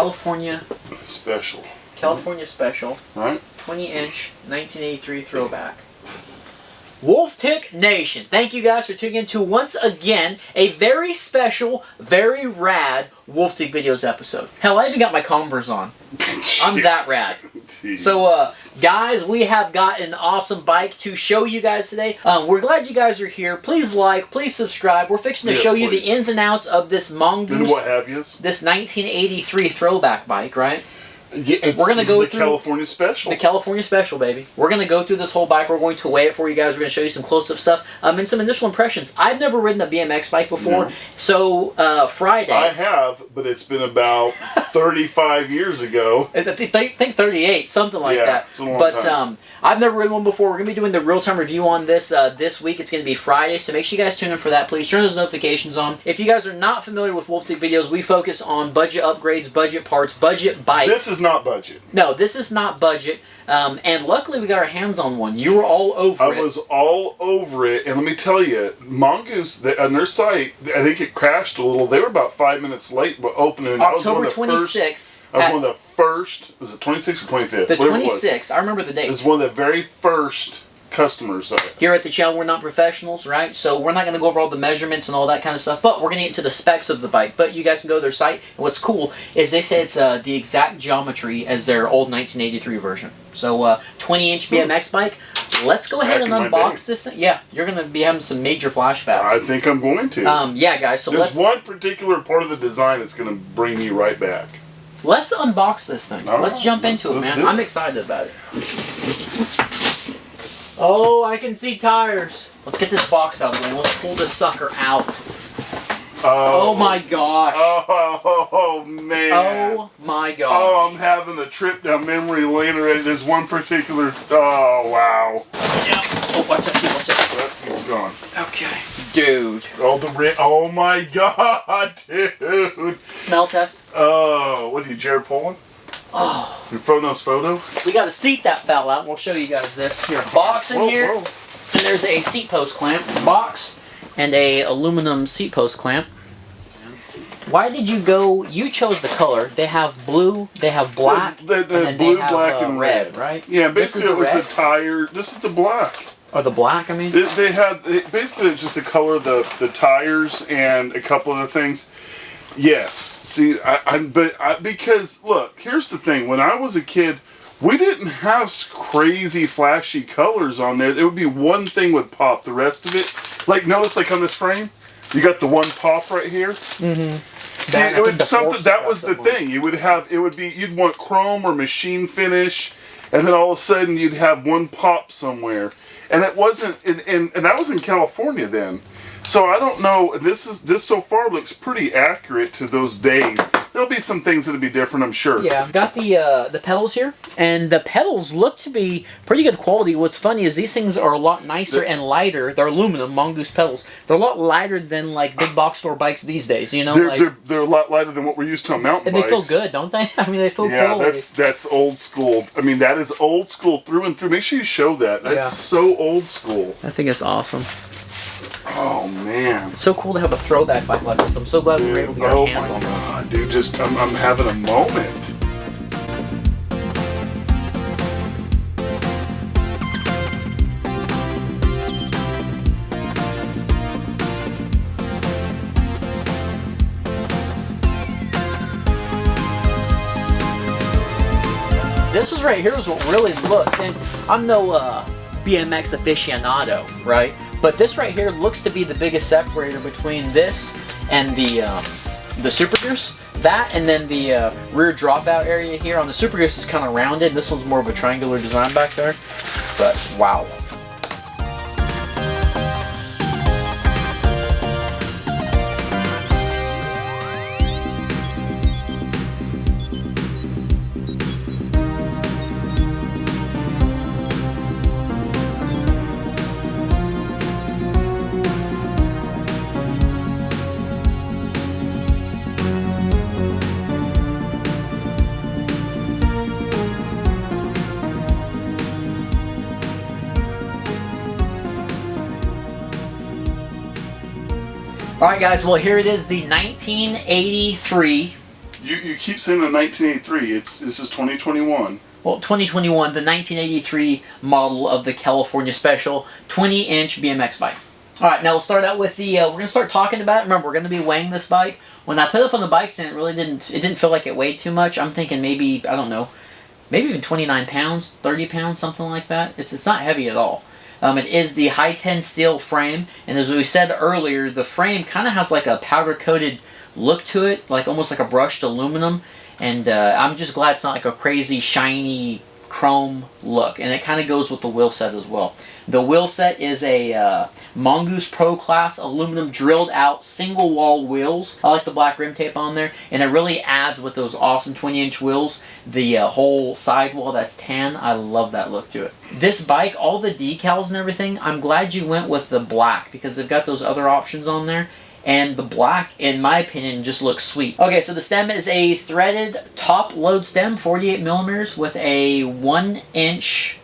California Special. California Special. Right. 20-inch 1983 throwback. Wolftick Nation, thank you guys for tuning in to once again a very special, very rad Wolftick Videos episode. Hell, I even got my Converse on. I'm that rad. So, guys, we have got an awesome bike to show you guys today. We're glad you guys are here. Please like, please subscribe. We're fixing to show you the ins and outs of this Mongoose, and what have yous. This 1983 throwback bike, right? Yeah, we're going to go through the California Special. The California Special, baby. We're going to go through this whole bike. We're going to weigh it for you guys. We're going to show you some close-up stuff and some initial impressions. I've never ridden a BMX bike before, no. So Friday... I have, but it's been about 35 years ago. I think 38, something like that. It's been a long time. I've never ridden one before. We're going to be doing the real-time review on this this week. It's going to be Friday, so make sure you guys tune in for that. Please turn those notifications on. If you guys are not familiar with Wolftick Videos, we focus on budget upgrades, budget parts, budget bikes. This is not budget. No, this is not budget. And luckily we got our hands on one. You were all over it. I was all over it, and let me tell you, Mongoose, on their site, I think it crashed a little. They were about 5 minutes late opening. October 26th. I was one of the first, was it 26th or 25th? The 26th, I remember the date. It was one of the very first customers. Here at the channel, we're not professionals, right? So we're not going to go over all the measurements and all that kind of stuff, but we're going to get into the specs of the bike. But you guys can go to their site, and what's cool is they say it's the exact geometry as their old 1983 version. So 20-inch BMX bike. Let's go ahead and unbox this thing. Yeah, you're going to be having some major flashbacks. I think I'm going to. Yeah, guys. So there's one particular part of the design that's going to bring me right back. Let's unbox this thing. Let's jump into it, man. I'm excited about it. Oh, I can see tires. Let's get this box out, man. Let's pull this sucker out. Oh my gosh. Oh man. Oh my gosh. Oh, I'm having a trip down memory lane already. There's one particular. Oh wow. Yeah. Oh, watch that seat. Watch that. That seat's gone. Okay. Dude. Oh my god, dude. Smell test. Oh, what are you, Jared Poland? Oh. Your photo? We got a seat that fell out. We'll show you guys this. Here, box in here. And there's a seat post clamp. Box. And a aluminum seat post clamp. Why did you go? You chose the color. They have blue, they have black, and then blue, they have, black, and red, right? Yeah, basically it was the tire. This is the black. Or the black, I mean? They had, basically it's just the color of the tires and a couple of the things. Yes. See, because, look, here's the thing. When I was a kid, we didn't have crazy flashy colors on there. There would be one thing would pop. The rest of it, like, notice, like on this frame, you got the one pop right here. Mm-hmm. See, it would something. That was the thing. You would have. It would be. You'd want chrome or machine finish, and then all of a sudden you'd have one pop somewhere. And it wasn't. And I was in California then, so I don't know. This so far looks pretty accurate to those days. There'll be some things that'll be different, I'm sure. Yeah, got the pedals here, and the pedals look to be pretty good quality. What's funny is these things are a lot nicer and lighter. They're aluminum Mongoose pedals. They're a lot lighter than like big box store bikes these days. You know, they're a lot lighter than what we're used to on mountain bikes. And they feel good, don't they? I mean, they feel quality. Yeah, that's old school. I mean, that is old school through and through. Make sure you show that. That's so old school. I think it's awesome. Oh man, it's so cool to have a throwback bike like this. I'm so glad we were able to get our hands on one. Dude, I'm having a moment. This is right here is what really looks, and I'm no BMX aficionado, right? But this right here looks to be the biggest separator between this and the Super Goose. That and then the rear dropout area here on the Super Goose is kind of rounded. This one's more of a triangular design back there. But wow. Alright guys, well here it is, the 1983 You keep saying the 1983. This is 2021. Well, 2021, the 1983 model of the California Special 20-inch BMX bike. All right, now we'll start out with the. We're gonna start talking about it. Remember, we're gonna be weighing this bike. When I put it up on the bike stand, it really didn't. It didn't feel like it weighed too much. I'm thinking maybe, I don't know, maybe even 29 pounds, 30 pounds, something like that. It's not heavy at all. It is the high-10 steel frame, and as we said earlier, the frame kind of has like a powder-coated look to it, like almost like a brushed aluminum. And I'm just glad it's not like a crazy, shiny chrome look. And it kind of goes with the wheel set as well. The wheel set is a Mongoose Pro Class aluminum drilled out single wall wheels. I like the black rim tape on there. And it really adds with those awesome 20-inch wheels. The whole sidewall that's tan. I love that look to it. This bike, all the decals and everything, I'm glad you went with the black. Because they've got those other options on there. And the black, in my opinion, just looks sweet. Okay, so the stem is a threaded top load stem, 48 millimeters, with a 1-inch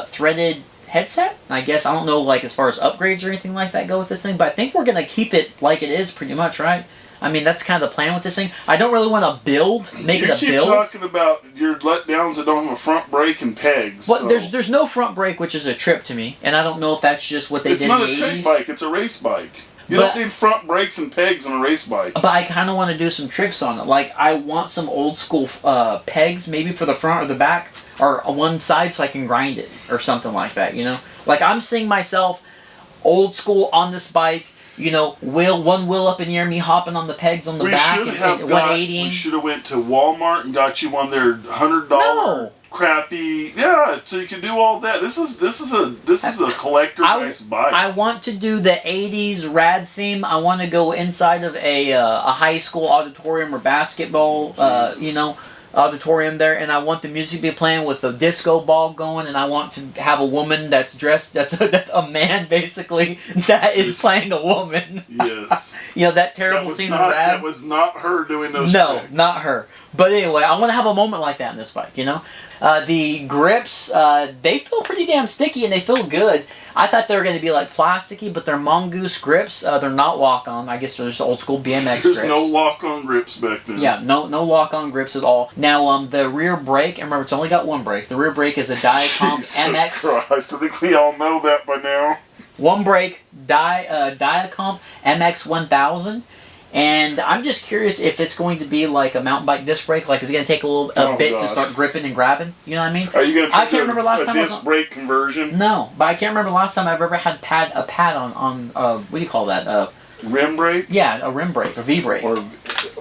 threaded headset. I guess, I don't know, like, as far as upgrades or anything like that go with this thing, but I think we're going to keep it like it is pretty much, right? I mean, that's kind of the plan with this thing. I don't really want to make it a build. You keep talking about your letdowns that don't have a front brake and pegs. Well, so. there's no front brake, which is a trip to me, and I don't know if that's just what they did in the 80s. It's not a trick bike, it's a race bike. You don't need front brakes and pegs on a race bike. But I kind of want to do some tricks on it. Like, I want some old school pegs, maybe for the front or the back, or one side so I can grind it, or something like that, you know? Like, I'm seeing myself old school on this bike, you know, one wheel up in the air, me hopping on the pegs on the back, and 180. We should have went to Walmart and got you one of their $100 crappy, yeah, so you can do all that. This is a collector nice bike. I want to do the 80s RAD theme. I want to go inside of a high school auditorium or basketball you know, auditorium there, and I want the music to be playing with the disco ball going, and I want to have a woman that's dressed, that's a man basically that is playing a woman. Yes. You know, that terrible scene in RAD. That was not her doing those No, tricks. not her. But anyway, I want to have a moment like that in this bike, you know? The grips, they feel pretty damn sticky and they feel good. I thought they were going to be like plasticky, but they're Mongoose grips. They're not lock-on. I guess they're just old school BMX grips. There's no lock-on grips back then. Yeah, no lock-on grips at all. Now, the rear brake, and remember, it's only got one brake. The rear brake is a Diacomp MX. Christ, I think we all know that by now. One brake, Diacomp MX 1000. And I'm just curious if it's going to be like a mountain bike disc brake. Like, is it going to take a bit to start gripping and grabbing? You know what I mean? Are you going to try a disc brake conversion? No, but I can't remember the last time I've ever had a pad on what do you call that? Rim brake? Yeah, a rim brake, or V-brake.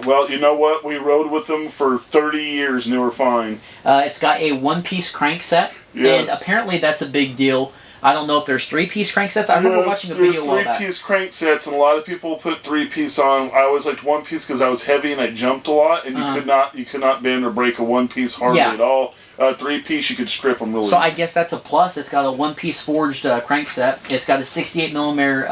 Well, you know what? We rode with them for 30 years and they were fine. It's got a one-piece crankset. Yes. And apparently that's a big deal. I don't know if there's 3-piece cranksets. I remember watching a video about that. There's 3-piece cranksets, and a lot of people put 3-piece on. I always liked 1-piece because I was heavy and I jumped a lot, and you could not bend or break a 1-piece hardly at all. 3-piece, you could strip them really. So I guess that's a plus. It's got a 1-piece forged crankset. It's got a 68 millimeter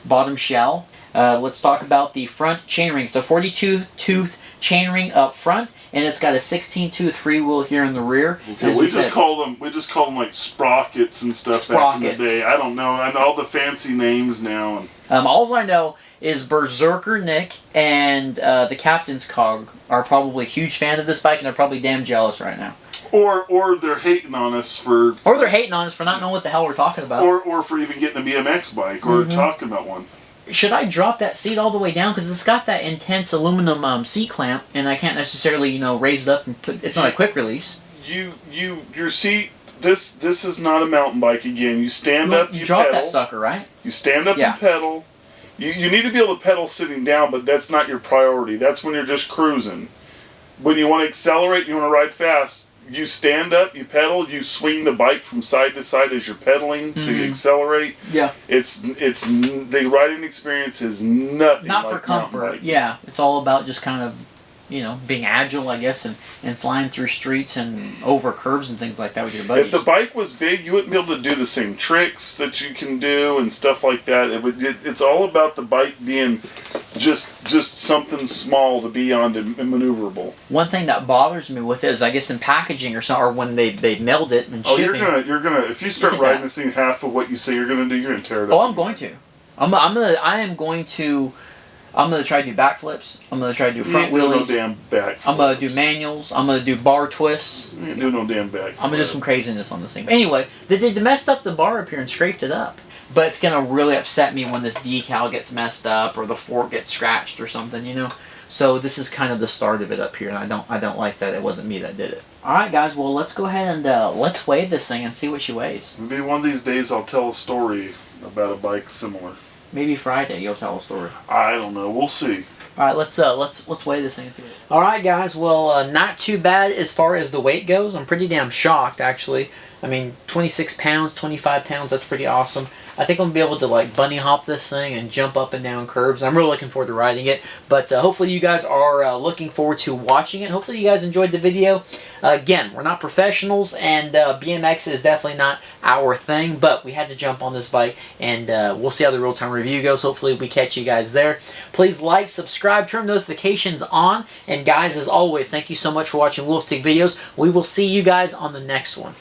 bottom shell. Let's talk about the front chainring. So 42-tooth chainring up front. And it's got a 16-tooth freewheel here in the rear. Okay, we just call them like sprockets and stuff back in the day. I don't know. I know all the fancy names now. All I know is Berserker Nick and the Captain's Cog are probably a huge fan of this bike, and they're probably damn jealous right now. Or they're hating on us for... Or they're hating on us for not knowing what the hell we're talking about. Or for even getting a BMX bike or talking about one. Should I drop that seat all the way down? Because it's got that intense aluminum seat clamp, and I can't necessarily, you know, raise it up and put... It's not a quick release. Your seat... This is not a mountain bike again. You stand up, you drop pedal. that sucker, right? You stand up and pedal. You need to be able to pedal sitting down, but that's not your priority. That's when you're just cruising. When you want to accelerate, you want to ride fast, you stand up, you pedal, you swing the bike from side to side as you're pedaling to accelerate. Yeah. It's the riding experience is nothing not like for comfort. Yeah, it's all about just kind of, you know, being agile, I guess, and flying through streets and over curves and things like that with your buddies. If the bike was big, you wouldn't be able to do the same tricks that you can do and stuff like that. It's all about the bike being just something small to be on and maneuverable. One thing that bothers me with it is, I guess, in packaging or when they mailed it and shipping. You're gonna if you start riding this thing half of what you say you're gonna do, you're gonna tear it up. Oh, I'm going to. I am going to I'm going to try to do backflips. I'm going to try to do front wheelies. No damn backflips. I'm going to do manuals. I'm going to do bar twists. You ain't do no damn backflips. I'm going to do some craziness on this thing. But anyway, they messed up the bar up here and scraped it up. But it's going to really upset me when this decal gets messed up or the fork gets scratched or something, you know. So this is kind of the start of it up here, and I don't like that it wasn't me that did it. All right, guys. Well, let's go ahead and let's weigh this thing and see what she weighs. Maybe one of these days I'll tell a story about a bike similar. Maybe Friday you'll tell a story. I don't know. We'll see. All right, let's weigh this thing and see. All right, guys. Well, not too bad as far as the weight goes. I'm pretty damn shocked, actually. I mean, 26 pounds, 25 pounds. That's pretty awesome. I think I'm gonna be able to like bunny hop this thing and jump up and down curbs. I'm really looking forward to riding it. But hopefully you guys are looking forward to watching it. Hopefully you guys enjoyed the video. Again, we're not professionals, and BMX is definitely not our thing. But we had to jump on this bike, and we'll see how the real-time review goes. Hopefully we catch you guys there. Please like, subscribe, turn notifications on. And guys, as always, thank you so much for watching Wolftick videos. We will see you guys on the next one.